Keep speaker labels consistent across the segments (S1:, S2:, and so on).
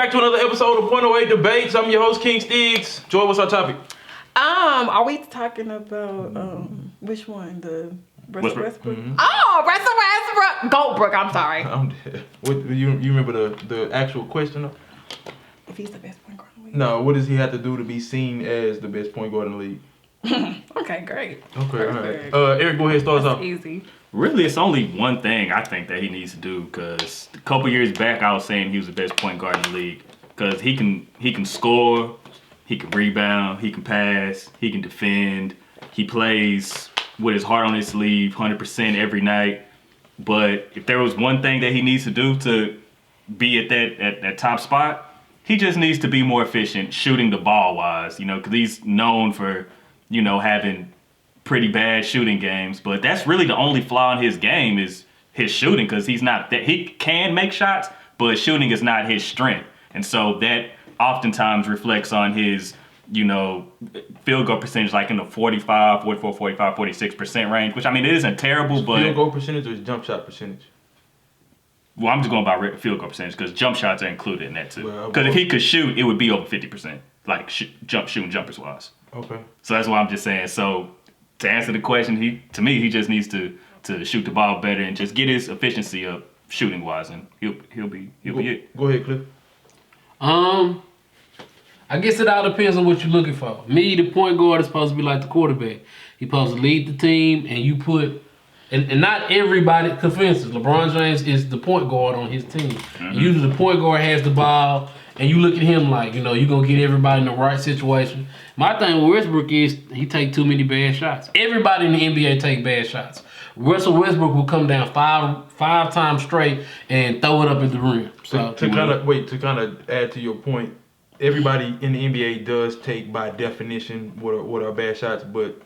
S1: back to another episode of Point Away Debates. I'm your host, King Stiggs. Joy, what's our topic?
S2: Are we talking about which one? The Russell Westbrook?
S1: Mm-hmm.
S2: Oh, Russell Westbrook! Goldbrook, I'm sorry.
S1: I'm dead. What, you remember the actual question?
S2: If he's the best point guard in the league.
S1: No, what does he have to do to be seen as the best point guard in the league?
S2: Okay, great.
S1: Okay, all right. Eric, go ahead, start us off.
S2: Easy.
S3: Really, it's only one thing I think that he needs to do, because a couple years back I was saying he was the best point guard in the league, because he can score, he can rebound, he can pass, he can defend, he plays with his heart on his sleeve 100% every night. But if there was one thing that he needs to do to be at that top spot, he just needs to be more efficient shooting the ball wise, because he's known for, having pretty bad shooting games. But that's really the only flaw in his game is his shooting, because he's not that he can make shots, but shooting is not his strength. And so that oftentimes reflects on his, field goal percentage, like in the 45, 44, 45, 46% range, which, it isn't terrible, but...
S1: Field goal percentage or jump shot percentage?
S3: Well, I'm just going by field goal percentage, because jump shots are included in that too. Because if he could shoot, it would be over 50%, like shooting jumpers wise.
S1: Okay.
S3: So that's why I'm just saying. So to answer the question, he just needs to shoot the ball better and just get his efficiency up shooting wise, and he'll be it.
S1: Go ahead, Cliff.
S4: I guess it all depends on what you're looking for. Me, the point guard is supposed to be like the quarterback. He's supposed to lead the team, and you put, and not everybody, because for instance, LeBron James is the point guard on his team. Mm-hmm. Usually the point guard has the ball, and you look at him like, you're going to get everybody in the right situation. My thing with Westbrook is he take too many bad shots. Everybody in the NBA take bad shots. Russell Westbrook will come down five times straight and throw it up at the rim. So
S1: to kind of add to your point, everybody in the NBA does take, by definition, what are bad shots, but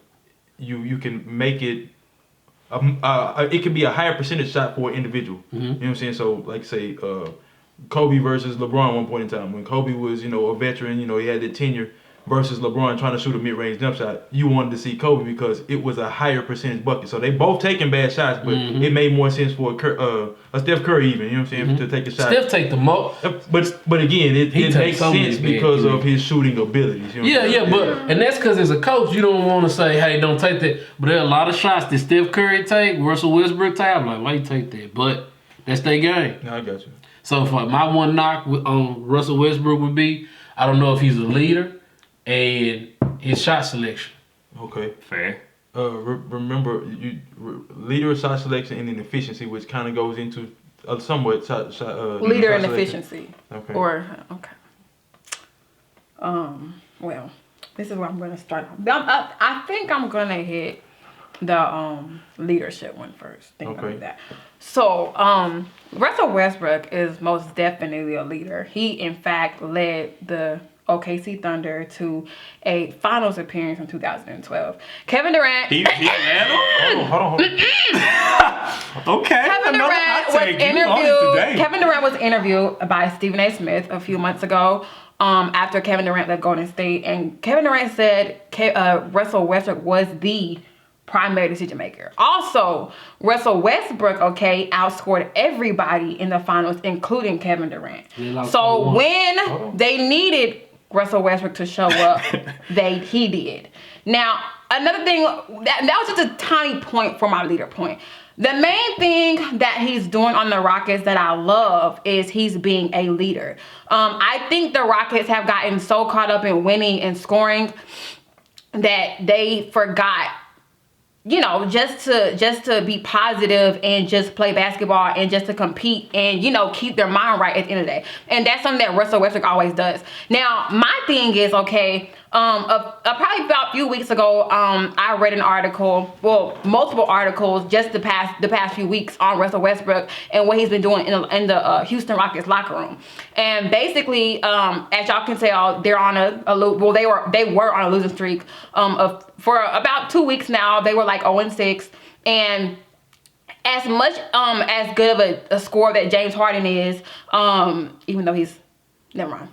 S1: you can make it. It can be a higher percentage shot for an individual. Mm-hmm. You know what I'm saying? So, like, say, Kobe versus LeBron one point in time. When Kobe was, a veteran, he had the tenure, versus LeBron trying to shoot a mid-range jump shot, you wanted to see Kobe because it was a higher percentage bucket. So they both taking bad shots, but it made more sense for a Steph Curry even, you know what I'm saying, to take a shot.
S4: Steph take the most.
S1: But again, it makes sense because of his shooting abilities. You know
S4: and that's because as a coach, you don't want to say, hey, don't take that. But there are a lot of shots that Steph Curry take, Russell Westbrook take. I'm like, why you take that? But that's their game.
S1: No, I got you.
S4: So for my one knock on Russell Westbrook would be, I don't know if he's a leader, and his shot selection.
S1: Okay.
S3: Fair.
S1: Remember, leader of shot selection and then efficiency, which kind of goes into somewhat shot
S2: leader and efficiency.
S1: Okay.
S2: Well, this is where I'm going to start. I think I'm going to hit the leadership one first. About that. So, Russell Westbrook is most definitely a leader. He, in fact, led the OKC Thunder to a finals appearance in 2012. Kevin Durant.
S3: He hold on. Okay.
S2: Kevin Durant was interviewed by Stephen A. Smith a few months ago after Kevin Durant left Golden State. And Kevin Durant said Russell Westbrook was the primary decision maker. Also, Russell Westbrook, outscored everybody in the finals, including Kevin Durant. So when they needed Russell Westbrook to show up, he did. Now, another thing, that was just a tiny point for my leader point. The main thing that he's doing on the Rockets that I love is he's being a leader. I think the Rockets have gotten so caught up in winning and scoring that they forgot, just to be positive and just play basketball and just to compete and, keep their mind right at the end of the day. And that's something that Russell Westbrook always does. Now, my thing is, probably about a few weeks ago, I read an article, multiple articles just the past few weeks on Russell Westbrook and what he's been doing in the Houston Rockets locker room. And basically, as y'all can tell, they're on they were on a losing streak for about 2 weeks now. They were like 0-6, and as much as good of a scorer that James Harden is, even though he's never mind.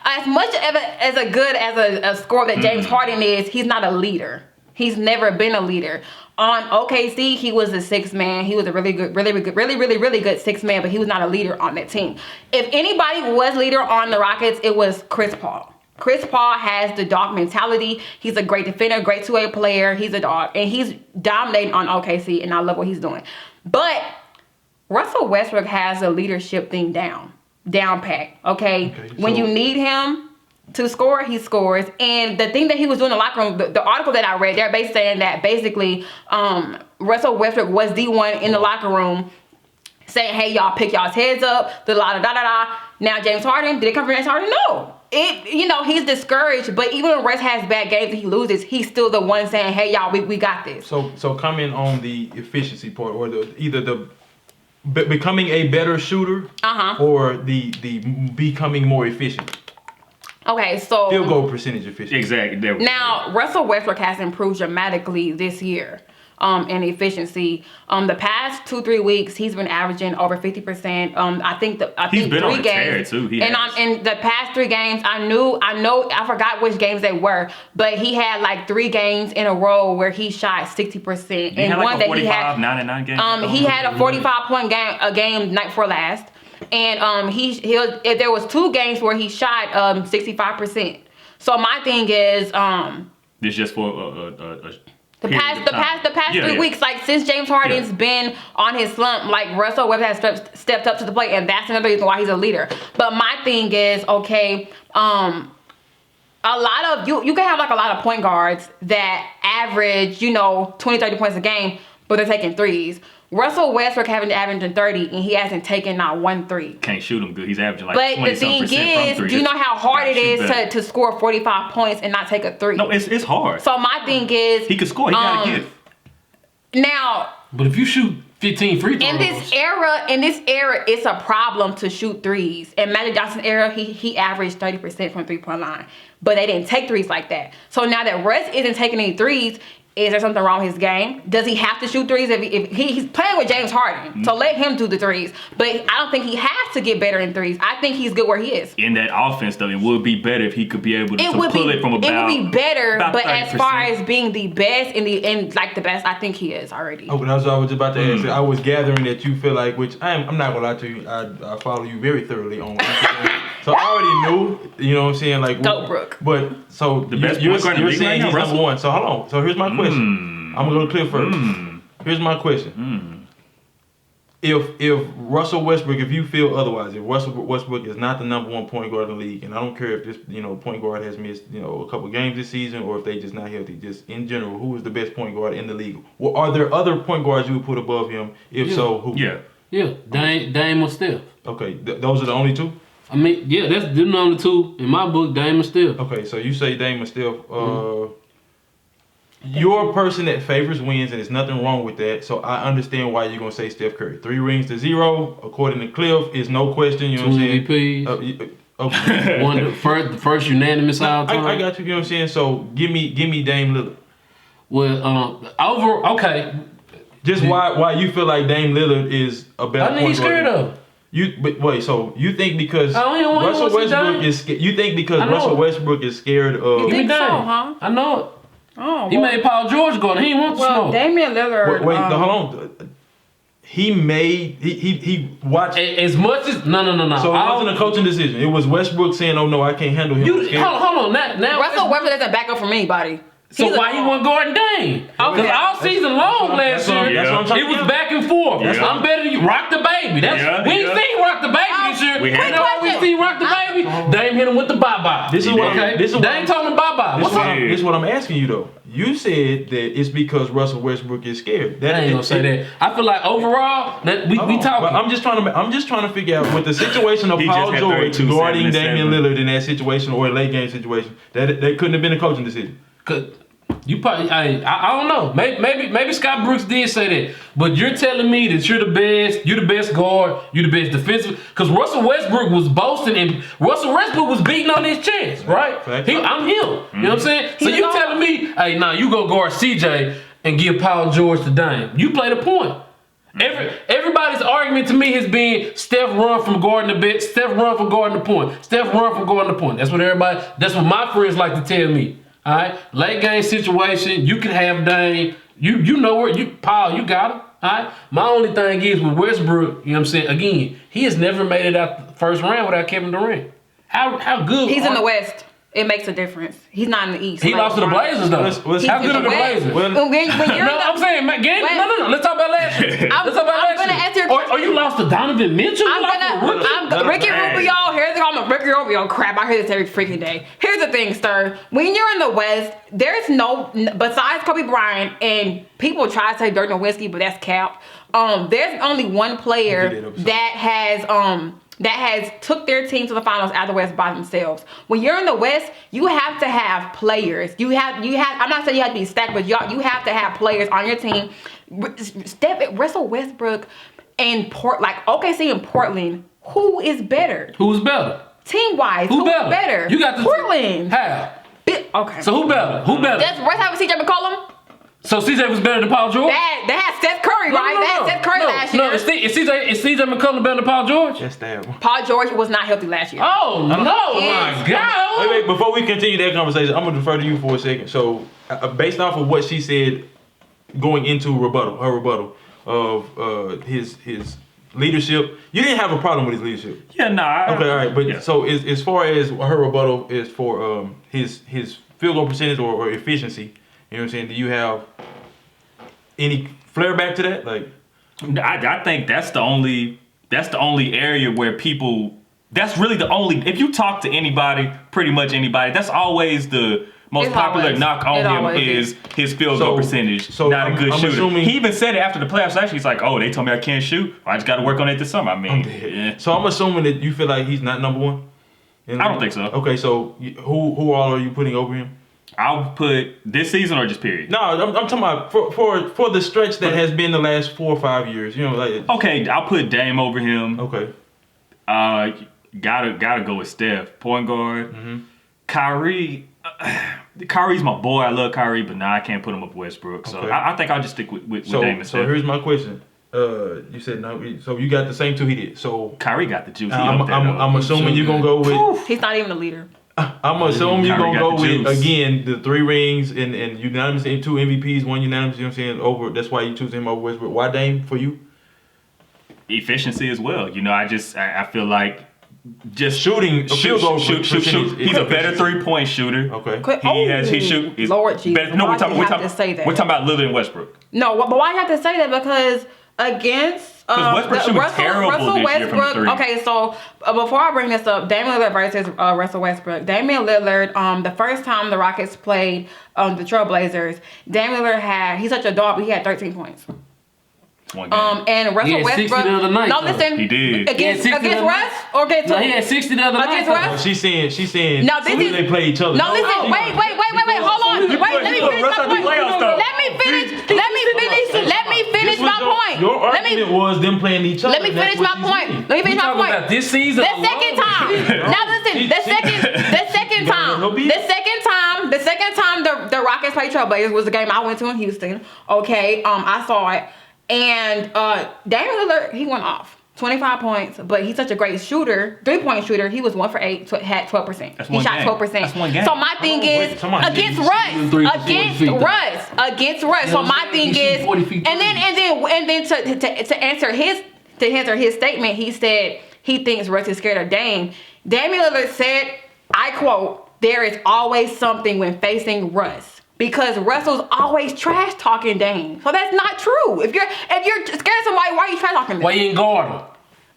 S2: As much as a good as a scorer that James Harden is, he's not a leader. He's never been a leader. On OKC, he was a sixth man. He was a really good sixth man, but he was not a leader on that team. If anybody was leader on the Rockets, it was Chris Paul. Chris Paul has the dog mentality. He's a great defender, great two-way player. He's a dog, and he's dominating on OKC, and I love what he's doing. But Russell Westbrook has a leadership thing down pat, okay? When you need him to score, he scores. And the thing that he was doing in the locker room, the article that I read, they're basically saying that Russell Westbrook was the one in the locker room saying, hey, y'all pick y'all's heads up, da-da-da-da-da. Now, James Harden, did it come from James Harden? No. He's discouraged, but even when Russ has bad games and he loses, he's still the one saying, hey, y'all, we got this.
S1: So comment on the efficiency part, or either the becoming a better shooter or the becoming more efficient.
S2: Okay, so
S1: field goal percentage efficiency.
S3: Exactly.
S2: Now, Russell Westbrook has improved dramatically this year in efficiency. The past 2-3 weeks, he's been averaging over 50%. I think
S3: he's been
S2: 3
S3: on a
S2: games.
S3: tear too.
S2: In the past 3 games, I forgot which games they were, but he had like 3 games in a row where he shot 60%.
S3: And one that he had 9-9 game.
S2: He had a 45-point game night before last. And if there was 2 games where he shot 65%. So my thing is
S3: this just for
S2: the past 3 weeks, like since James Harden's been on his slump, like Russell Westbrook has stepped up to the plate, and that's another reason why he's a leader. But my thing is, okay, a lot of you can have like a lot of point guards that average 20-30 points a game, but they're taking threes. Russell Westbrook averaging 30, and he hasn't taken not 1 3.
S3: Can't shoot him good. He's averaging like 20%
S2: But the thing is, do you know how hard it is to score 45 points and not take a 3?
S3: No, it's hard.
S2: So my thing is,
S3: he could score. He got a gift.
S2: Now,
S4: but if you shoot 15 free throws
S2: in this era, it's a problem to shoot threes. In Magic Johnson's era, he averaged 30% from 3-point line, but they didn't take threes like that. So now that Russ isn't taking any threes, is there something wrong with his game? Does he have to shoot threes? If he's playing with James Harden, so let him do the threes. But I don't think he has to get better in threes. I think he's good where he is.
S3: In that offense, though, it would be better if he could be able to pull it from about.
S2: It would be better, but
S3: 30%.
S2: as far as being the best the best, I think he is already.
S1: Oh, but that's what I was about to ask. I was gathering that you feel like, which I'm not gonna lie to you, I follow you very thoroughly on Instagram. So I already knew, you know what I'm saying, like
S2: Brooke.
S1: But so
S3: the best
S1: you're
S3: point guard in the league
S1: saying
S3: right now,
S1: he's number 1. So hold on. So here's my question. I'm gonna go clear first. Here's my question. If Russell Westbrook, if you feel otherwise, if Russell Westbrook is not the number 1 point guard in the league, and I don't care if this point guard has missed a couple games this season or if they just not healthy, just in general, who is the best point guard in the league? Well, are there other point guards you would put above him? If so, who?
S4: Yeah, Dame or Steph.
S1: Okay, those are the only 2.
S4: I mean, yeah, that's the only 2 in my book. Dame or Steph.
S1: Okay, so you say Dame or Steph. You're a person that favors wins, and there's nothing wrong with that. So I understand why you're gonna say Steph Curry. 3 rings to 0, according to Cliff, is no question. You know what I'm saying?
S4: 2 MVPs.
S1: Okay.
S4: the first unanimous all time.
S1: I got you. You know what I'm saying? So give me Dame Lillard.
S4: Well, okay.
S1: Just why you feel like Dame Lillard is a better.
S4: I think he's scared of.
S1: But wait, so you think because
S4: Russell
S1: Westbrook is scared? You think because Russell Westbrook is scared of?
S2: You think so, huh?
S4: I know it.
S2: Oh,
S4: he made Paul George go, and he didn't want to smoke.
S2: Damian Lillard.
S1: Wait, hold on. He watched
S4: as much as no.
S1: So it wasn't a coaching decision. It was Westbrook saying, "Oh no, I can't handle him."
S4: Hold on. Now
S2: Russell Westbrook doesn't back up from anybody.
S4: So why he wasn't guarding Dame? Because all season long last year, it was back and forth. I'm better than you. Rock the baby. We ain't seen Rock the baby this year. We seen Rock the baby. Dame hit him with the bye-bye. Dame told him bye-bye.
S1: This is what I'm asking you though. You said that it's because Russell Westbrook is scared.
S4: I ain't gonna say that. I feel like overall that we talking.
S1: I'm just trying to figure out with the situation of Paul George guarding Damian Lillard in that situation or a late game situation that couldn't have been a coaching decision.
S4: You probably, I don't know. Maybe Scott Brooks did say that, but you're telling me that you're the best guard, you're the best defensive. Because Russell Westbrook was boasting, and Russell Westbrook was beating on his chest, right? I'm him. You know what I'm saying? So you telling me, hey, nah, you go guard CJ and give Paul George to Dame. You play the point. Everybody's argument to me has been Steph run from guarding the bench, Steph run from guarding the point, Steph run from guarding the point. That's what my friends like to tell me. All right, late game situation, you can have Dame You know where Paul, you got him. All right. My only thing is with Westbrook, you know what I'm saying? Again, he has never made it out the first round without Kevin Durant. How good?
S2: He's in the West. It makes a difference. He's not in the East.
S4: He lost to the Blazers though. How good are the Blazers?
S2: When you're
S4: I'm saying, no. Let's talk about last year. Let's talk about last year.
S2: Answer your question.
S4: Or you lost to Donovan Mitchell?
S2: Ricky Rubio. I'm a Ricky Rubio crap. I hear this every freaking day. Here's the thing, sir. When you're in the West, there's no, besides Kobe Bryant, and people try to say Dirk Nowitzki, but that's cap. There's only one player that has took their team to the finals out of the West by themselves. When you're in the West, you have to have players. You have. I'm not saying you have to be stacked, but you have to have players on your team. Russell Westbrook and OKC and Portland. Who is better?
S4: Who's better?
S2: Team wise, who's better?
S4: You got
S2: Portland.
S4: How?
S2: Okay.
S4: So who better?
S2: Does Russ have a CJ McCollum?
S4: So CJ was better than Paul George?
S2: That had Steph Curry, right? That had Steph Curry last year.
S4: No, is CJ McCollum better than Paul George?
S1: Yes, damn.
S2: Paul George was not healthy last year.
S4: Oh, no, my God.
S1: Wait, before we continue that conversation, I'm going to defer to you for a second. So, based off of what she said going into her rebuttal of his leadership, you didn't have a problem with his leadership.
S3: Yeah, nah.
S1: Okay, all right. But
S3: yeah.
S1: so as far as her rebuttal is for his field goal percentage or efficiency, you know what I'm saying? Do you have any flare back to that? Like,
S3: I think that's the only area where people. That's really the only. If you talk to anybody, pretty much anybody, that's always the most popular knock on him is his field goal percentage. So not a good shooter. He even said it after the playoffs. Actually, he's like, "Oh, they told me I can't shoot. I just got to work on it this summer." I mean, yeah.
S1: So I'm assuming that you feel like he's not number one.
S3: I don't think so.
S1: Okay, so who all are you putting over him?
S3: I'll put this season or just period.
S1: No, I'm talking about for the stretch that has been the last 4 or 5 years. You know, like
S3: okay, I'll put Dame over him.
S1: Okay.
S3: Gotta go with Steph, point guard.
S1: Mm-hmm.
S3: Kyrie. Kyrie's my boy. I love Kyrie, but I can't put him up Westbrook. So
S1: okay.
S3: I think I'll just stick with Dame and Steph.
S1: So here's my question. You said no. So you got the same two he did. So
S3: Kyrie got the juice.
S1: I'm assuming you're gonna go with.
S2: He's not even a leader.
S1: I'm assuming you're going to go with, again, the 3 rings and unanimous, 2 MVPs, 1 unanimous, you know what I'm saying, over. That's why you choose him over Westbrook. Why Dame for you?
S3: Efficiency as well. You know, I feel like just
S1: shooting,
S3: shoot. He's a better 3-point shooter.
S1: Okay.
S3: He shoot.
S2: Lord Jesus.
S3: Better, no, we're talking about Lillard and Westbrook.
S2: No, but why you have to say that? Because against Russell Westbrook. Okay, so before I bring this up, Damian Lillard versus Russell Westbrook. Damian Lillard, the first time the Rockets played the Trailblazers, Damian Lillard he's such a dog, but he had 13 points.
S3: One game.
S2: And Russell Westbrook.
S4: The other night,
S2: no, listen.
S3: He did.
S2: Against Russ or against
S4: he had 60 the other night.
S2: Against Russ.
S1: Well, she's saying.
S2: No, this is.
S1: They play each other.
S2: No, listen. Wait. Hold on. Wait. Let me finish my point. Let me finish my point.
S1: Your argument was them playing each other.
S2: Let me finish my point.
S4: About this season.
S2: The second time. Now listen. The second time the Rockets played Trailblazers was the game I went to in Houston. Okay. I saw it. And Damian Lillard, he went off 25 points, but he's such a great shooter, 3-point shooter. He was 1 for 8, had 12%. He shot 12%.
S3: That's one game.
S2: So my thing is against Russ. So my thing is, and then to answer his statement, he said he thinks Russ is scared of Dame. Damian Lillard said, I quote, "There is always something when facing Russ." Because Russell's always trash talking Dame, so that's not true. If you're scared of somebody, why are you trash talking them?
S4: Why you ain't guard him?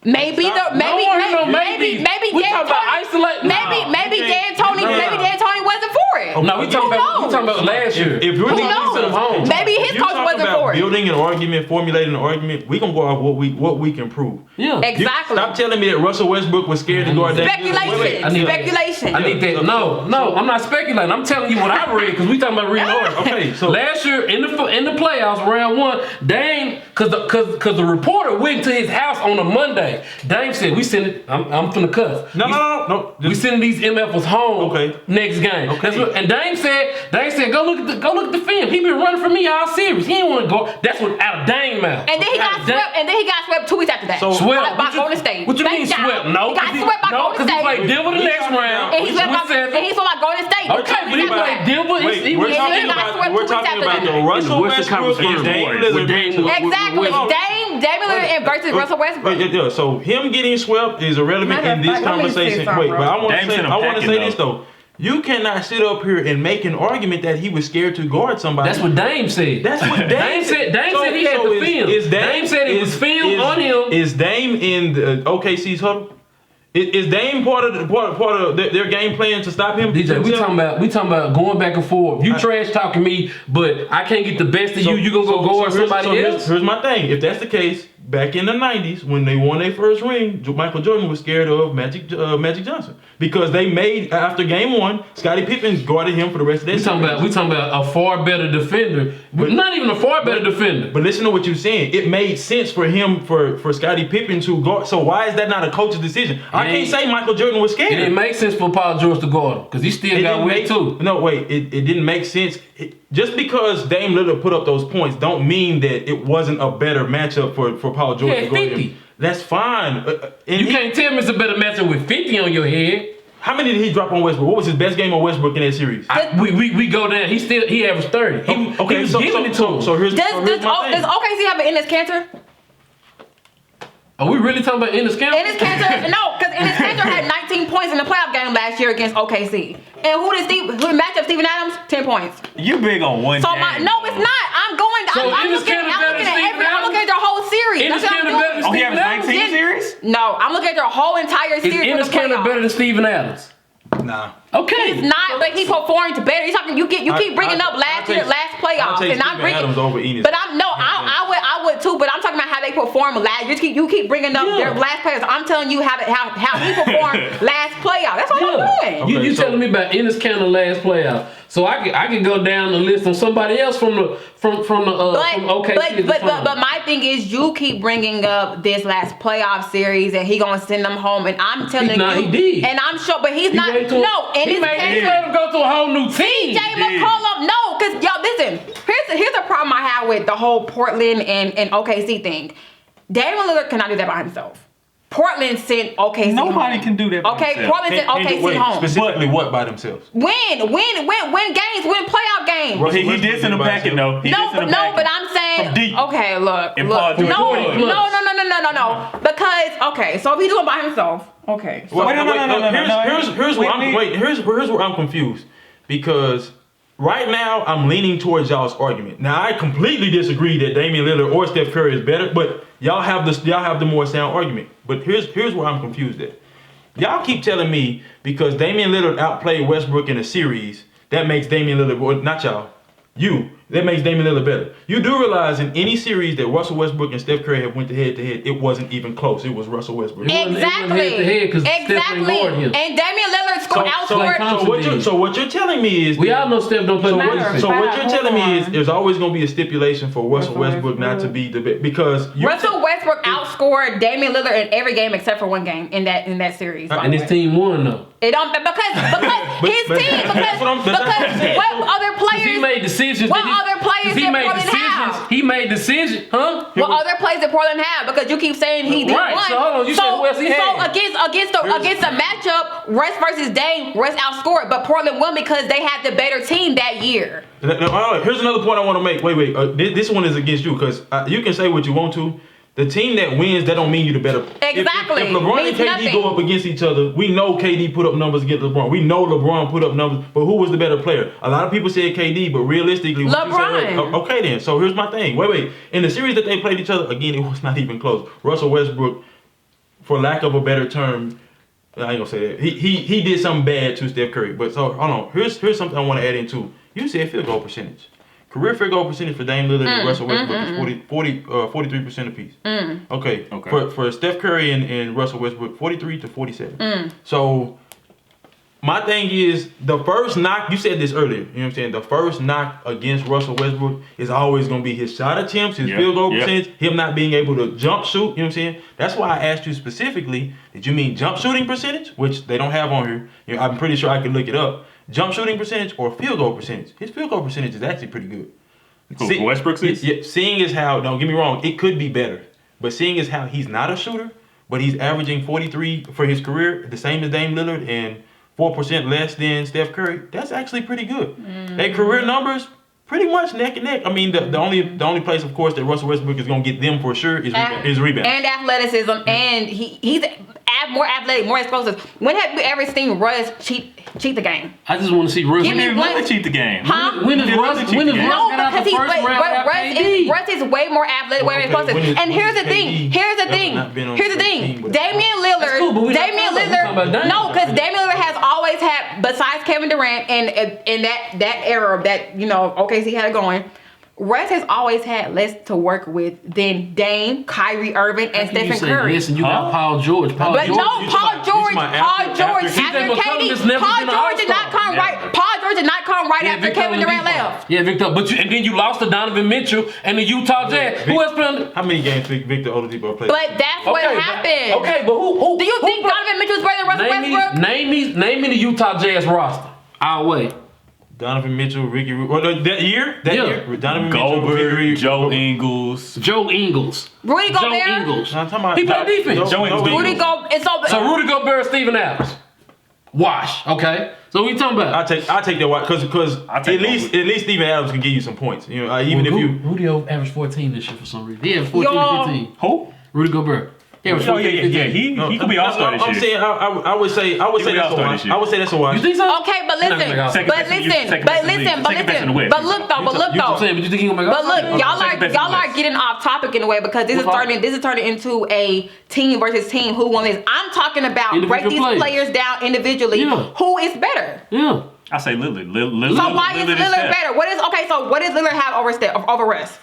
S2: Maybe Dan Tony wasn't for it.
S4: No, we talking about last year.
S1: If you're
S2: home, maybe his coach wasn't for it.
S1: Building an argument, formulating an argument, we gonna go off what we can prove.
S4: Yeah,
S2: exactly.
S1: Stop telling me that Russell Westbrook was scared to guard that.
S2: Speculation.
S4: I need that. No, I'm not speculating. I'm telling you what I read because we talking about reading orders.
S1: Okay, so
S4: last year in the playoffs, round 1, Dame, Cause the reporter went to his house on a Monday. Dame said, we send it, I'm finna cuss.
S1: No.
S4: We sending these MFers home next game.
S1: Okay.
S4: And Dame said, go look at the film. He been running for me all series. He ain't want to go. That's what out of Dame mouth.
S2: And then he got swept. And then he got swept 2 weeks after that.
S1: So
S4: swept
S2: by Golden State.
S4: What you mean swept? No,
S2: he got swept by Golden State.
S4: He played Denver the next round.
S2: And he swept by Golden State.
S4: Okay, but he played Denver.
S1: We're talking about the Russell Westbrook and Dame Lillard.
S2: Exactly. Dame Lillard versus Russell Westbrook.
S1: So him getting swept is irrelevant in this conversation. Wait, but I want to say this though. You cannot sit up here and make an argument that he was scared to guard somebody.
S4: That's what Dame said.
S1: That's what Dame
S4: said. Dame said he had the film. Dame said it was film on him.
S1: Is Dame in the OKC's huddle? Is Dame part of their game plan to stop him?
S4: DJ, we talking about going back and forth. You trash talking me, but I can't get the best of you. You gonna go guard somebody else?
S1: Here's my thing. If that's the case, back in the 90s when they won their first ring, Michael Jordan was scared of Magic Johnson because they made after game 1, Scottie Pippen guarded him for the rest of their series.
S4: We talking about a far better defender, but not even a far better defender.
S1: But listen to what you're saying. It made sense for him for Scottie Pippen to guard. So why is that not a coach's decision? I can't say Michael Jordan was scared.
S4: It didn't make sense for Paul George to guard him because he still got wet too.
S1: No, wait. It didn't make sense. Just because Dame Lillard put up those points don't mean that it wasn't a better matchup for Paul George to guard him. That's fine.
S4: You can't tell me it's a better matchup with 50 on your head.
S1: How many did he drop on Westbrook? What was his best game on Westbrook in that series?
S4: We go down. He averaged 30. He was giving it to him.
S1: So here's
S2: does OKC have an Enes Kanter?
S4: Are we really talking about Enes Kanter?
S2: Enes Kanter, no, because Enes Kanter had 19 points in the playoff game last year against OKC. And who matched up Steven Adams? 10 points.
S3: You big on one.
S2: So no, it's not. I'm looking at their whole series.
S4: Enes Kanter better than Steven Adams?
S3: 19 series?
S2: No, I'm looking at their whole entire series.
S4: Is Enes Kanter better than Steven Adams?
S1: Nah.
S2: Okay. He's not, but he performed better. He's talking. You keep bringing up last playoffs, and I'm bringing.
S1: Adams over Enes.
S2: But I would too. But I'm talking about how they performed last. You keep bringing up their last players. I'm telling you how he performed last playoff. That's what I'm doing.
S4: You telling me about Enes Kanter last playoff? So I can go down the list on somebody else from OKC.
S2: But my thing is, you keep bringing up this last playoff series, and he gonna send them home. And I'm telling you,
S4: he did.
S2: And I'm sure, but he's not. No, and
S4: he let him go to a whole new team.
S2: TJ McCollum, no, because y'all listen. Here's a problem I have with the whole Portland and OKC thing. Damian Lillard cannot do that by himself. Portland sent OKC
S3: Nobody
S2: home.
S3: can do that by
S2: himself. Portland sent OKC home.
S1: Specifically what by themselves?
S2: Win games, win playoff games.
S3: Well, he did send a packet though.
S2: But I'm saying, okay, look. No. Because, so if he's doing it by himself, okay. So
S1: Here's where I'm confused. Because right now I'm leaning towards y'all's argument. Now I completely disagree that Damian Lillard or Steph Curry is better, but y'all have the more sound argument. But here's where I'm confused at. Y'all keep telling me because Damian Lillard outplayed Westbrook in a series, that makes Damian Lillard, not y'all, that makes Damian Lillard better. You do realize in any series that Russell Westbrook and Steph Curry have went head to head, it wasn't even close. It was Russell Westbrook.
S2: Exactly. And Damian Lillard outscored.
S1: So what you're telling me is
S4: we all know Steph don't play defense.
S1: So what you're telling me is there's always going to be a stipulation for Russell Westbrook not to be the best because
S2: Russell Westbrook outscored Damian Lillard in every game except for one game in that series.
S4: And his team won though.
S2: It don't because his team because what other players
S4: he made decisions.
S2: What other players did Portland have?
S4: He made decisions, huh?
S2: What other players did Portland have? Because you keep saying he did one.
S4: So hold on, you said West he had.
S2: So against the matchup, Russ versus Dame, Russ outscored, but Portland won because they had the better team that year.
S1: Here's another point I want to make. Wait. This one is against you because you can say what you want to. The team that wins, that don't mean you the better.
S2: Exactly.
S1: If LeBron and KD go up against each other, we know KD put up numbers against LeBron. We know LeBron put up numbers, but who was the better player? A lot of people said KD, but realistically,
S2: LeBron.
S1: Okay then. So here's my thing. Wait. In the series that they played each other, again, it was not even close. Russell Westbrook, for lack of a better term, I ain't gonna say that. He did something bad to Steph Curry. But so hold on. Here's something I want to add into. You said field goal percentage. Career field goal percentage for Dame Lillard and Russell Westbrook is 43% apiece. Okay. For Steph Curry and Russell Westbrook, 43 to 47. So My thing is the first knock. You said this earlier. You know what I'm saying? The first knock against Russell Westbrook is always going to be his shot attempts, his field goal percentage, him not being able to jump shoot. You know what I'm saying? That's why I asked you specifically. Did you mean jump shooting percentage, which they don't have on here? You know, I'm pretty sure I could look it up. Jump shooting percentage or field goal percentage? His field goal percentage is actually pretty good.
S3: Westbrook's is?
S1: Yeah, seeing as how, don't get me wrong, it could be better. But seeing as how he's not a shooter, but he's averaging 43 for his career, the same as Dame Lillard, and 4% less than Steph Curry, that's actually pretty good. Their career numbers, pretty much neck and neck. I mean, the only place, of course, that Russell Westbrook is going to get them for sure is rebound.
S2: And athleticism, and he's more athletic, more explosive. When have we ever seen Russ cheat the game?
S4: I just want to see Russ.
S2: Give me one.
S3: Cheat the game.
S2: Huh?
S4: When is Russ get out the first round?
S2: Russ is way more athletic, way more explosive. And here's the thing. Damian Lillard. No, because Damian Lillard has always had, besides Kevin Durant and in that era that OKC had it going. Russ has always had less to work with than Dame, Kyrie Irving, and Stephen Curry.
S4: Listen, you got Paul George.
S2: Paul George after KD. Paul George did not come right. Paul George did not come right after Kevin Durant left.
S4: Yeah, Victor. And then you lost to Donovan Mitchell and the Utah Jazz. Who else played?
S1: How many games did Victor Oladipo play?
S2: But that's what happened.
S4: Okay, but who?
S2: Do you think Donovan Mitchell is better than Russell Westbrook?
S4: Name me the Utah Jazz roster. I'll wait.
S1: Donovan Mitchell, Ricky, that year? Donovan
S3: Goldberg,
S1: Mitchell,
S3: Joe Ingles.
S2: Rudy Gobert.
S4: He played defense.
S2: Rudy Gobert.
S4: So Rudy Gobert, Steven Adams. Wash. Okay. So what you talking about?
S1: I'll take that watch because at least Steven Adams can give you some points. Even if you
S4: Rudy averaged 14 this year for some reason. He averaged 14 to 15.
S3: Who?
S4: Rudy Gobert.
S3: Yeah, he could be all-star this year.
S1: I'm saying I would say that's a watch. I would say that's a watch.
S4: You think so?
S2: Okay, but listen. But look though.
S4: But you think he gonna make
S2: But look, y'all are getting off topic in a way because this is turning into a team versus team who won this. I'm talking about break these players down individually. Yeah. Who is better?
S4: Yeah.
S3: I say Lillard.
S2: So why is Lillard better? What does Lillard have over Russ?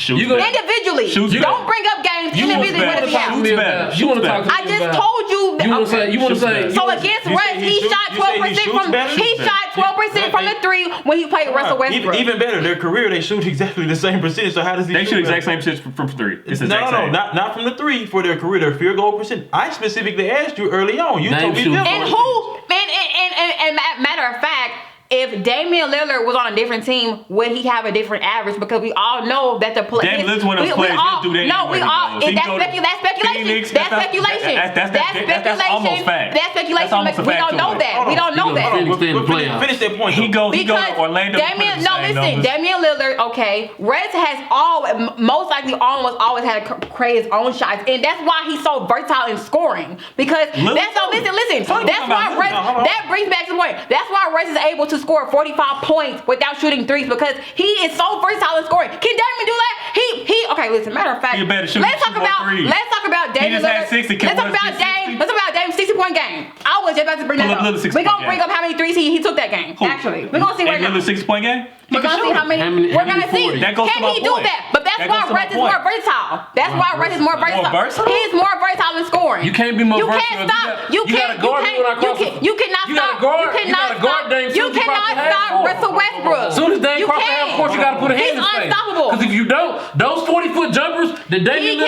S2: Individually. Don't bring up games individually. What does he have?
S4: You want to talk to me
S2: I just told you.
S4: You want to say.
S2: So against Russ, he shot 12% from the three when he played Russell Westbrook.
S1: Even better, their career they shoot exactly the same percentage. So how does he?
S3: They shoot exact same percentage from three.
S1: No, not from the three for their career. Their field goal percentage. I specifically asked you early on. You told me different.
S2: And matter of fact. If Damian Lillard was on a different team, would he have a different average? Because we all know that the player.
S3: Damian Lillard's one of those players. He'll do that.
S2: No, we all. That's speculation. That's speculation.
S3: That's almost fact.
S2: That's speculation. We don't know that. We don't know that.
S1: Finish that point.
S3: He goes to Orlando.
S2: Damian Lillard. Okay, Reds has most likely almost always had to create his own shots, and that's why he's so versatile in scoring. Because that's so. Listen. That's why Reds. That brings back to the point. That's why Reds is able to score 45 points without shooting threes because he is so versatile in scoring. Can Damian do that? Okay, listen, matter of fact, let's talk about Damian Lillard. Let's talk about Dame's 60-point game. I was just about to bring that up. We're gonna bring up how many threes he took that game. Actually, we're gonna see right now.
S3: Lillard's 60-point game?
S2: We're gonna see how many. We're gonna see. Can he do that? But that's why Russ is more versatile. That's why Russ is more versatile. He's more versatile in scoring.
S4: You can't be more versatile.
S2: You cannot stop Russell Westbrook.
S4: As soon as Dame cross the half court, you gotta put a hand in his face.
S2: He's unstoppable.
S4: Because if you don't, those 40-foot jumpers that Dame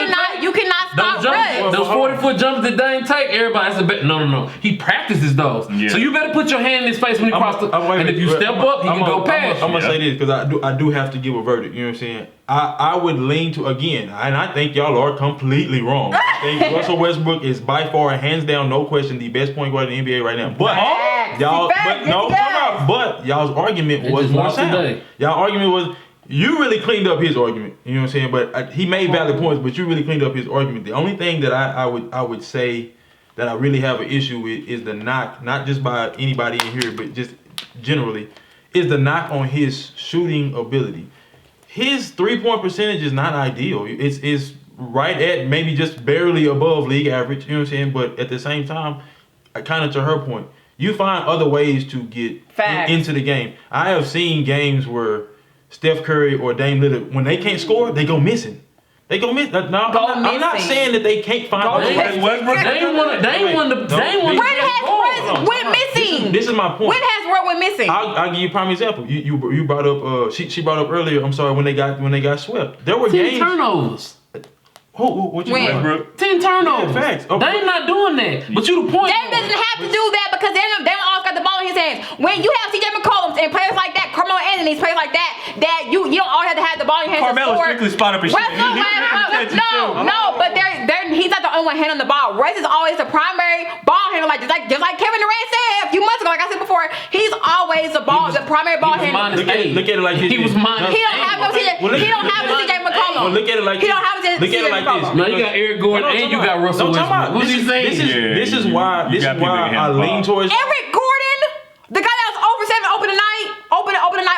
S2: you cannot stop Russ.
S4: Those 40-foot jumpers that Dame take, everybody's a bet. No. He practices those. Yeah. So you better put your hand in his face when he crosses. And if you step up, he can go past.
S1: I'm gonna say this because I do have to give a verdict. You know what I'm saying? I would lean to again, and I think y'all are completely wrong. I think Russell Westbrook is by far, hands down, no question, the best point guard in the NBA right now. But y'all's argument was more sound. Y'all argument was you really cleaned up his argument. You know what I'm saying? But he made valid points, but you really cleaned up his argument. The only thing that I would say that I really have an issue with is the knock, not just by anybody in here, but just generally, is the knock on his shooting ability. His 3-point percentage is not ideal. It's right at maybe just barely above league average. You know what I'm saying? But at the same time, kind of to her point, you find other ways to get into the game. I have seen games where Steph Curry or Dame Lillard, when they can't score, they go missing. They gonna miss. No, I'm not
S2: missing.
S1: saying that they can't find.
S3: Westbrook.
S4: They ain't won the.
S2: When has Russ went missing?
S1: This is my point.
S2: When has Russ went missing?
S1: I'll give you a prime example. You brought up. She brought up earlier. I'm sorry, when they got swept. There were
S4: 10
S1: games.
S4: turnovers.
S1: What you
S2: When?
S1: Westbrook?
S4: 10 turnovers.
S1: Yeah, facts. Okay.
S4: They ain't not doing that. But you the point.
S2: Dame doesn't have to do that because they don't always got the ball in his hands. When you have CJ McCollum and players like that, Carmelo Anthony, players like that you don't always have to have the ball in your hands.
S3: Carmelo's strictly spot up and shit.
S2: No, but he's not the only one handling the ball. Russ is always the primary ball handler, just like Kevin Durant said a few months ago. Like I said before, he's always the primary ball handler.
S1: Look at it like this.
S4: He was minus.
S2: He don't have no CJ. He don't have no CJ McCollum.
S1: Well, look at it like
S2: He don't have CJ McCollum.
S4: Now you got Eric Gordon and you got Russell Westbrook. What's he saying?
S1: This is why I lean towards
S2: Eric Gordon, the guy that was over 7 open tonight,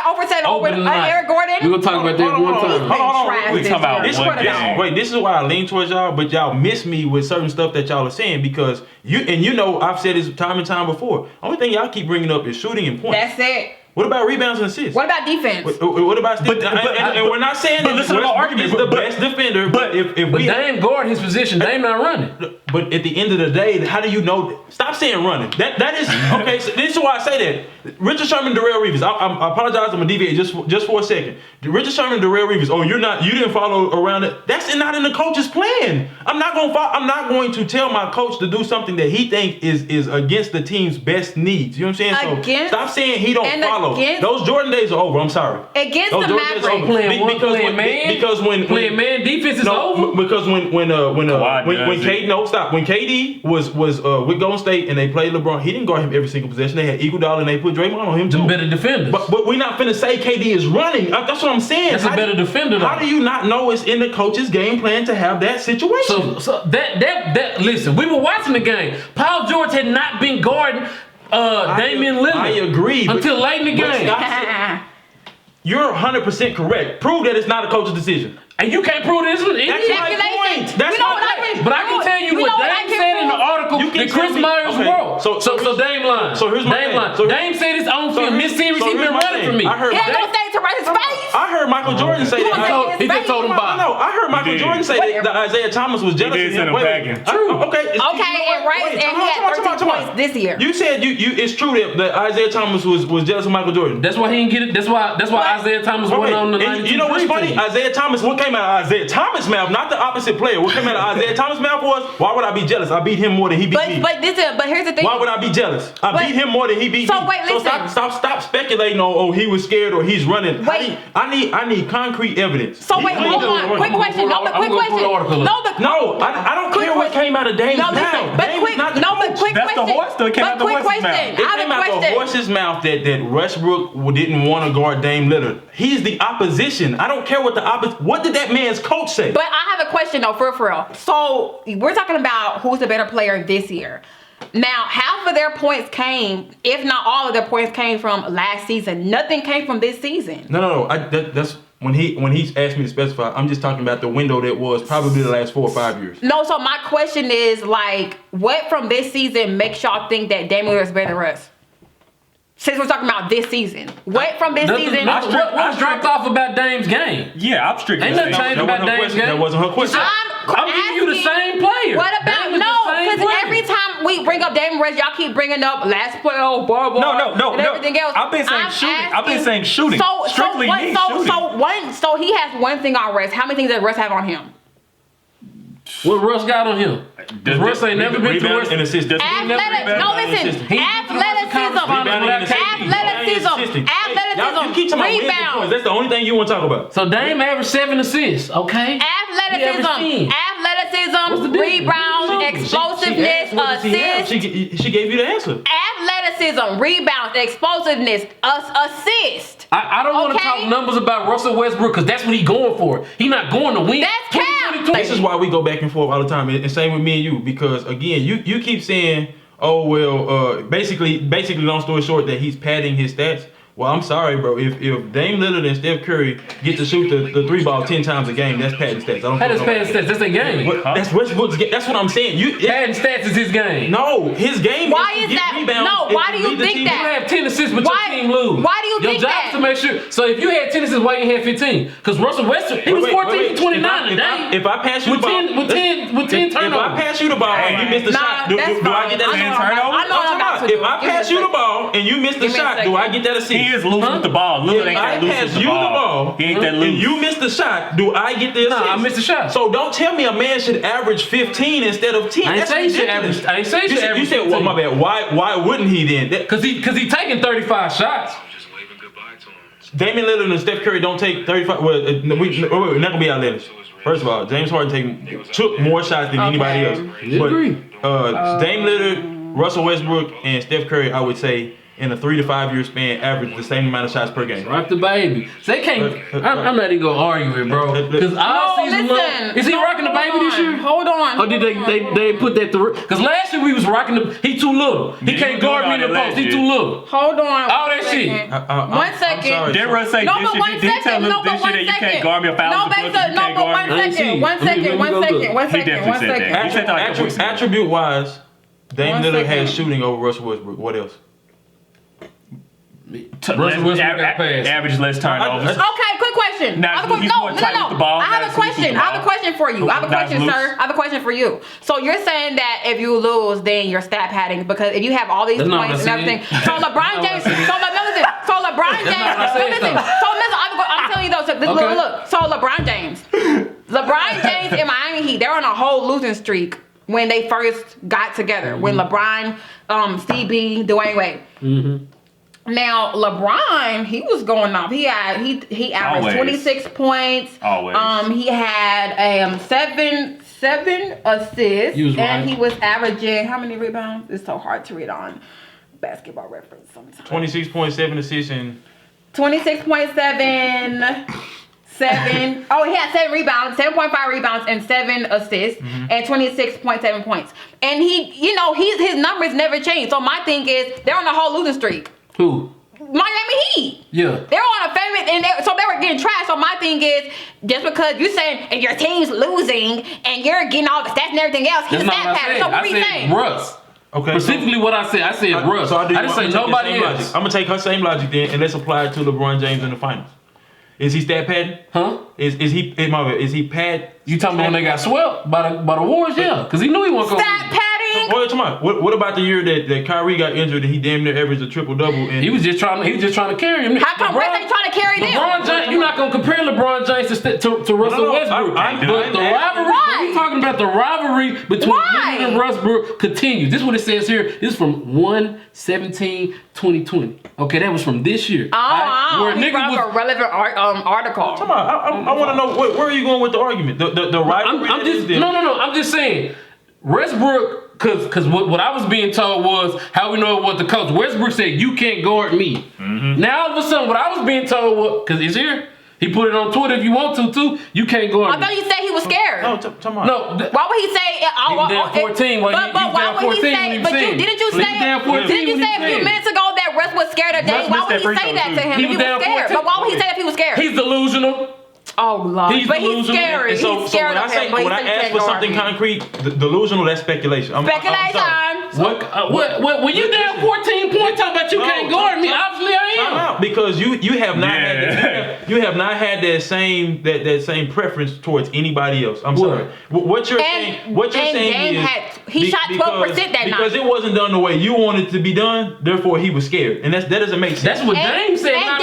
S2: over 7 over Eric Gordon.
S4: We're gonna talk about that one time.
S1: Hold on.
S3: We talking about one game.
S1: This is why I lean towards y'all, but y'all miss me with certain stuff that y'all are saying because I've said this time and time before. Only thing y'all keep bringing up is shooting and points.
S2: That's it.
S1: What about rebounds and assists?
S2: What about defense?
S1: What about Steve? And we're not saying that Westbrook is the best defender, but
S4: Dame guard his position. Dame not running.
S1: But at the end of the day, how do you know? Stop saying running. That is okay. So this is why I say that. Richard Sherman, Darrell Reeves. I apologize. I'm gonna deviate just for a second. Richard Sherman, Darrell Reeves. Oh, you didn't follow around it. That's not in the coach's plan. I'm not going to tell my coach to do something that he think is against the team's best needs. You know what I'm saying? So stop saying he don't follow. Those Jordan days are over. I'm sorry.
S2: Against the Mavericks.
S4: Playing man defense is over.
S1: Because when KD was with Golden State and they played LeBron, he didn't guard him every single possession. They had Iguodala and they put Draymond on him too.
S4: Them better defenders.
S1: But we're not finna say KD is running. That's what I'm saying.
S4: That's a better defender though.
S1: How do you not know it's in the coach's game plan to have that situation?
S4: So that listen, we were watching the game. Paul George had not been guarding Damian Lillard.
S1: I agree.
S4: Until late in the game.
S1: You're 100% correct. Prove that it's not a coach's decision.
S4: And you can't prove this one.
S1: That's my point. That's my point.
S4: But I can tell you what Dame said in the article that Chris Myers wrote. So Dame line.
S1: So here's my thing.
S4: Dame said his own film. This series he been running for me.
S1: I heard
S2: he ain't gonna say it to right his face.
S1: I heard Michael Jordan say that.
S4: He just told him about it.
S1: No, I heard Michael Jordan say that Isaiah Thomas was jealous of him.
S4: True.
S2: Okay, and he had 13 points this year.
S1: You said it's true that Isaiah Thomas was jealous of Michael Jordan.
S4: That's why he didn't get it. That's why Isaiah Thomas went on the 92.
S1: You know what's funny? Isaiah Thomas, what came out of Isaiah Thomas' mouth, not the opposite player. What came out of Isaiah Thomas' mouth was, why would I be jealous? I beat him more than he beat me.
S2: But here's the thing.
S1: Why would I be jealous? I beat him more than he beat me.
S2: Listen.
S1: Stop speculating on he was scared or he's running.
S2: Wait.
S1: I need concrete evidence.
S2: Hold on. Quick question. No,
S1: I don't care what came out of Dame's mouth.
S3: That's the horse that came out the horse's mouth.
S1: It came out the horse's mouth that Westbrook didn't want to guard Dame Lillard. He's the opposition. I don't care what the opposition. What did that man's coach say?
S2: But I have a question though, for real. So we're talking about who's the better player this year. Now, half of their points came, if not all of their points came from last season. Nothing came from this season.
S1: No. That's when he's asked me to specify. I'm just talking about the window that was probably the last 4 or 5 years.
S2: No, so my question is what from this season makes y'all think that Dame Lillard is better than Russ? Since we're talking about this season, what from this season?
S4: What's dropped off about Dame's game?
S3: Yeah, I'm strictly.
S4: Ain't nothing changed about Dame's game.
S1: That wasn't her question.
S4: I'm giving you the same player.
S2: What about because every time we bring up Dame Russ, y'all keep bringing up last player, blah blah.
S3: No.
S2: Everything else.
S3: I've been saying shooting. I've been saying shooting. Strictly shooting.
S2: So he has one thing on Russ. How many things does Russ have on him?
S4: What Russ got on him? Russ ain't never been to Russ.
S1: And assist.
S2: Athleticism. Rebound.
S1: That's the only thing you want to talk about.
S4: So Dame averaged 7 assists. Okay.
S2: Athleticism, rebound, explosiveness, assist.
S1: She gave you the answer.
S2: Athleticism, rebound, explosiveness, assist.
S4: I don't want to talk numbers about Russell Westbrook because that's what he's going for. He's not going to win.
S2: That's cap.
S1: This is why we go back and forth all the time, and same with me and you, because again, you keep saying, oh well, basically, long story short, that he's padding his stats. Well, I'm sorry, bro. If Dame Lillard and Steph Curry get to shoot the 3 ball 10 times a game, that's padding stats. I don't.
S4: That is padding stats. That's their game.
S1: That's Westbrook's game. That's what I'm saying.
S4: Padding stats is his game.
S1: No, his game.
S2: Why
S1: is
S2: is
S1: to get
S2: that?
S1: rebounds
S2: No,
S1: and
S2: why do you
S1: lead the
S2: think
S1: team.
S2: that?
S4: You have 10 assists, but
S2: Why-
S4: your team lose.
S2: why do you
S4: your
S2: think
S4: job
S2: that?
S4: is to make sure. So if you had 10 assists, why you had 15? Because Russell Westbrook, he was 14 for 29 today.
S1: If I pass you the
S4: with
S1: ball,
S4: 10 turnovers.
S1: If I pass you the ball and you miss the shot, do I get that assist? If I pass you the ball and you miss the shot, do I get that assist?
S3: He is loose with the ball. Lillard ain't that
S1: I
S3: loose
S1: pass
S3: with the
S1: you the
S3: ball.
S1: ball
S3: He ain't that
S1: and
S3: loose.
S1: you miss the shot, do I get the assist?
S4: Nah, I missed the shot.
S1: So don't tell me a man should average 15 instead of 10.
S4: I ain't
S1: That's
S4: say he should
S1: ridiculous.
S4: average. I ain't say he should average.
S1: You said, well, my bad. Why wouldn't he then?
S4: Because he taking 35 shots.
S5: Just waving goodbye to him.
S1: Damian Lillard and Steph Curry don't take 35. Well, we're not gonna be outlandish. First of all, James Harden took more shots than anybody else.
S4: Agree.
S1: Dame Lillard, Russell Westbrook, and Steph Curry, I would say, in a 3 to 5 year span, average the same amount of shots per game.
S4: Rock the baby. So they can't. I'm not even gonna argue it, bro. Because all season long, is he rocking the baby this year?
S2: Hold on.
S4: Or did they put that through? Because last year we was rocking the. He too little. He
S3: Yeah,
S4: can't
S3: he
S4: guard me in the
S3: was
S4: post. He
S3: last
S4: too
S3: year.
S4: little.
S2: Hold on.
S4: All that shit.
S2: 1 second.
S1: I'm sorry.
S3: Did Russ say
S2: No,
S3: this
S2: but
S3: year?
S2: 1
S3: Did he tell
S2: second.
S3: him
S2: No, but
S3: this
S2: 1
S3: year that you
S2: second.
S3: can't guard me a foul?
S2: No, but
S4: I ain't seen it.
S2: 1 second.
S4: Let me
S2: 1
S4: go
S2: second.
S4: look.
S2: 1
S3: He
S2: second.
S3: definitely
S2: 1
S3: said that.
S2: second.
S3: He said that like a week ago.
S1: Attribute wise, Dame
S2: 1
S1: Lillard
S2: second.
S1: has shooting over Russell Westbrook. What else?
S4: Russell Westbrook got passed.
S3: Average less turnovers.
S2: Okay, quick question.
S3: Now,
S2: I have a
S3: he's more tight with the ball.
S2: I have a
S3: Not as loose with
S2: question.
S3: the
S2: I have a
S3: ball.
S2: question for you. I have a
S3: Not as
S2: question,
S3: loose.
S2: sir. I have a question for you. So you're saying that if you lose, then you're stat padding because if you have all these
S4: That's not
S2: points
S4: what
S2: and
S4: I
S2: everything.
S4: said.
S2: So LeBron James. So LeBron James.
S4: not what I said,
S2: Listen. I'm telling you though. So
S4: Okay.
S2: look. So LeBron James in Miami Heat, they're on a whole losing streak when they first got together. When LeBron, CB, Dwayne Wade.
S4: Mm-hmm.
S2: Now LeBron, he was going off. He averaged
S3: Always.
S2: 26 points.
S3: Always.
S2: He had seven assists,
S4: He was
S2: and
S4: right.
S2: he was averaging how many rebounds? It's so hard to read on Basketball Reference sometimes.
S1: 26.7 assists and
S2: 26.7. 7. Oh, he had 7 rebounds, 7.5 rebounds, and 7 assists, and 26.7 points. And his numbers never change. So my thing is, they're on a whole losing streak.
S4: Who?
S2: Miami Heat.
S4: Yeah.
S2: They're on a favorite, and so they were getting trashed. So my thing is, just because you're saying and your team's losing and you're getting all the stats and everything else, he's
S4: That's
S2: a
S4: not
S2: stat
S4: what I
S2: pattern.
S4: said.
S2: So what
S4: I
S2: are you
S4: said
S2: saying?
S4: Russ.
S1: okay.
S4: Specifically what I said. I said Russ.
S1: So
S4: I didn't say nobody else.
S1: I'm gonna take her same logic then, and let's apply it to LeBron James in the finals. Is he stat padding?
S4: Huh?
S1: Is he pad?
S4: You talking about when they got swept by the Warriors? Yeah, because he knew he wasn't going
S2: Stat padding.
S1: Wait, come on. What about the year that Kyrie got injured and he damn near averaged a triple double? And
S4: He was just trying to carry him.
S2: How come Russ ain't trying to carry them?
S4: LeBron James, you're not gonna compare LeBron James to Russell
S1: No,
S4: Westbrook.
S1: I'm
S4: but the rivalry,
S2: Why?
S4: we're talking about the rivalry between
S2: Why?
S4: Lillard and Westbrook continues. This is what it says here. This is from 1/17/2020. Okay, that was from this year.
S2: Oh, he
S4: nigga
S2: brought up a relevant article.
S1: come on. I want to know where are you going with the argument? The rivalry.
S4: I'm just no. I'm just saying Westbrook, because what I was being told was how we know what the coach Westbrook said. You can't guard me. Now all of a sudden, what I was being told was because he's here. He put it on Twitter if you want to too. You can't guard
S2: I
S4: me.
S2: thought he said he was scared.
S1: No, come on.
S4: No.
S2: Why would he say?
S4: He was down 14 when he
S2: but
S4: was
S2: why
S4: down
S2: would
S4: 14
S2: he say?
S4: when he
S2: But
S4: said.
S2: didn't you
S4: When he
S2: say?
S4: was down 14
S2: Didn't you
S4: when he
S2: say a few
S4: said.
S2: minutes ago that Russ was scared of Dame?
S3: Russ
S2: Why
S3: missed
S2: would
S3: that
S2: he
S3: free
S2: say
S3: throw,
S2: that to
S3: too.
S2: him?
S4: He
S2: If
S4: was
S2: he
S4: down
S2: was scared.
S4: 14.
S2: But why would he say if he was scared?
S4: He's delusional.
S2: Oh Lord.
S4: He's
S2: But he's
S4: delusional.
S2: scary.
S1: And so
S2: He's scared
S1: when I
S2: of
S1: say
S2: him. But
S1: when I ask for something concrete, delusional, that's speculation. I'm sorry.
S2: Speculation.
S4: When you down 14 points, talking about you can't guard me, obviously I
S1: Time
S4: am.
S1: out, because you have not
S3: Yeah.
S1: had you have not had that same preference towards anybody else. I'm sorry. What you're saying
S2: Dame
S1: is
S2: he shot 12% that night.
S1: because it wasn't done the way you wanted it to be done. Therefore, he was scared, and that doesn't make sense.
S4: That's what Dame said.
S2: And
S4: not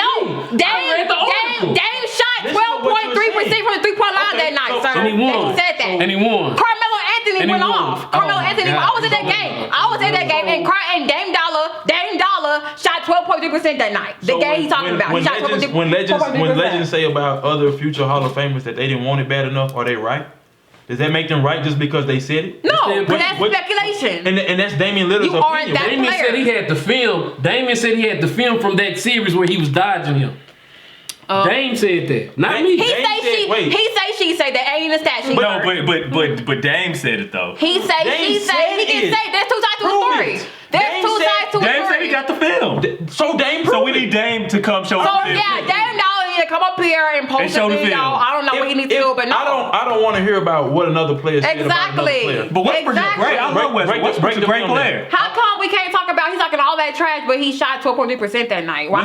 S4: me. I read the article.
S2: Dame shot
S1: Listen to what you're
S2: 12.3%
S1: saying.
S2: from the 3-point line
S1: Okay,
S2: that night,
S1: so-
S2: sir.
S4: And he won.
S2: He said that.
S4: And he won.
S2: Carmelo Anthony
S4: And he
S2: went
S4: won.
S2: off. Carmelo
S4: Oh, my
S2: Anthony.
S4: God.
S2: I was in that game. I was in that game, and Dame Dolla shot 12.3% that night. The
S1: So
S2: game he's talking about. He shot
S1: when
S2: 12.3%.
S1: legends say about other future Hall of Famers that they didn't want it bad enough, are they right? Does that make them right just because they said it?
S2: No, but that's
S1: What-
S2: speculation.
S1: And that's Damian Lillard's
S2: You aren't
S1: opinion.
S2: that
S4: Damian
S2: player.
S4: said he had the film. Damian said he had the film from that series where he was dodging him. Dame said that, not me.
S2: He
S1: Dame
S2: say
S1: said-
S2: she.
S1: wait.
S2: He say she say that ain't in the stat sheet.
S3: No, but Dame said it though.
S2: He say
S1: Dame
S2: she say.
S1: said
S2: He can
S1: it.
S2: say. There's two sides to the
S1: Prove
S2: story.
S1: it.
S2: There's two sides to a
S3: Dame said he
S2: story.
S3: got the film.
S1: So Dame
S3: So we
S1: proved
S3: need
S1: it.
S3: Dame to come show
S2: So
S3: us.
S2: yeah, Dame Dolla need to come up here and post
S3: show
S2: a
S3: the
S2: video.
S3: film.
S2: I don't know what he needs to do, but no.
S1: I don't want to hear about what another player said about another
S2: Exactly.
S1: player.
S3: But Westbrook's great. I love Westbrook. Westbrook's a great player.
S2: How come we can't talk about he's talking all that trash, but he shot 12.3% that night? Why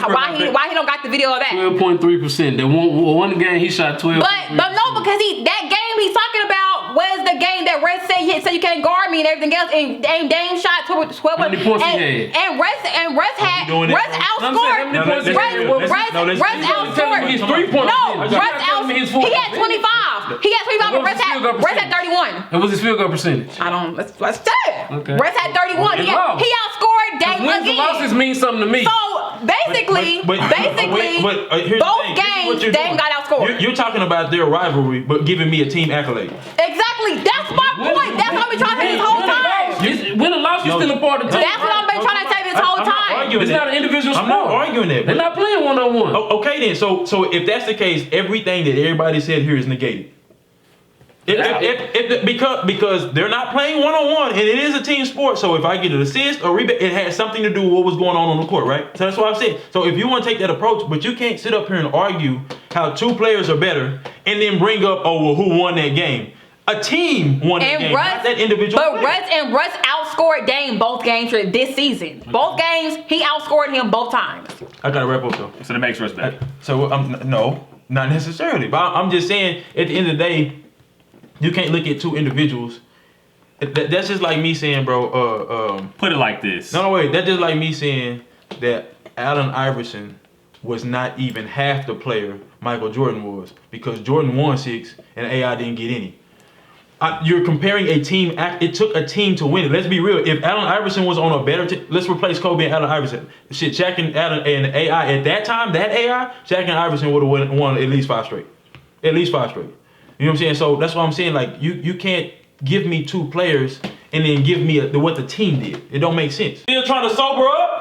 S2: he don't got the video of that?
S4: 12.3%. That one game he shot 12.
S2: But no, because that game he's talking about was the game that Russ said you can't guard me and everything else, and Dame shot 12.
S4: How many points he had?
S2: And Russ
S3: doing it?
S2: Russ outscored.
S3: No, let's-
S2: Russ outscored.
S4: His 3-point.
S2: No, Russ outscored. He had 25. He had 25, but
S4: What was his field goal
S2: Russ had
S4: percentage?
S2: 31.
S4: And what's his field goal percentage?
S2: I don't. Let's say it.
S4: Okay.
S2: Russ had 31.
S4: He
S2: He
S4: lost.
S2: outscored Dame
S4: Wins and losses
S2: again.
S4: mean something to me.
S2: So basically,
S1: But here's the
S2: both
S1: thing. This is what
S2: games
S1: you're
S2: Dame
S1: doing.
S2: got outscored.
S1: You're talking about their rivalry, but giving me a team accolade.
S2: Exactly. That's my point. That's what I've been trying to say this whole time.
S4: Win and loss, you're still a part of the team.
S2: That's what I've been trying to say this whole
S1: I'm not
S2: time.
S1: arguing
S4: It's
S1: that.
S4: not an individual sport.
S1: I'm not arguing that.
S4: They're
S1: but-
S4: not playing one-on-one.
S1: Okay then, so if that's the case, everything that everybody said here is negated. Because they're not playing one-on-one, and it is a team sport. So if I get an assist or rebound, it has something to do with what was going on the court, right? So that's what I'm saying. So if you want to take that approach, but you can't sit up here and argue how two players are better, and then bring up, oh well, who won that game? A team won that game, not that individual.
S2: But
S1: player.
S2: Russ outscored Dame both games for this season. Both games, he outscored him both times.
S1: I gotta wrap up though.
S3: So that makes Russ back.
S1: So no, not necessarily. But I'm just saying, at the end of the day, you can't look at two individuals. That's just like me saying, bro.
S3: Put it like this.
S1: No, wait. That's just like me saying that Allen Iverson was not even half the player Michael Jordan was, because Jordan won 6 and AI didn't get any. You're comparing a team. It took a team to win it. Let's be real. If Allen Iverson was on a better team, let's replace Kobe and Allen Iverson. Shit, Shaq and Allen and AI at that time, Shaq and Iverson would have won at least 5 straight. At least 5 straight. You know what I'm saying? So that's what I'm saying. Like you can't give me two players and then give me what the team did. It don't make sense. Still trying to sober up?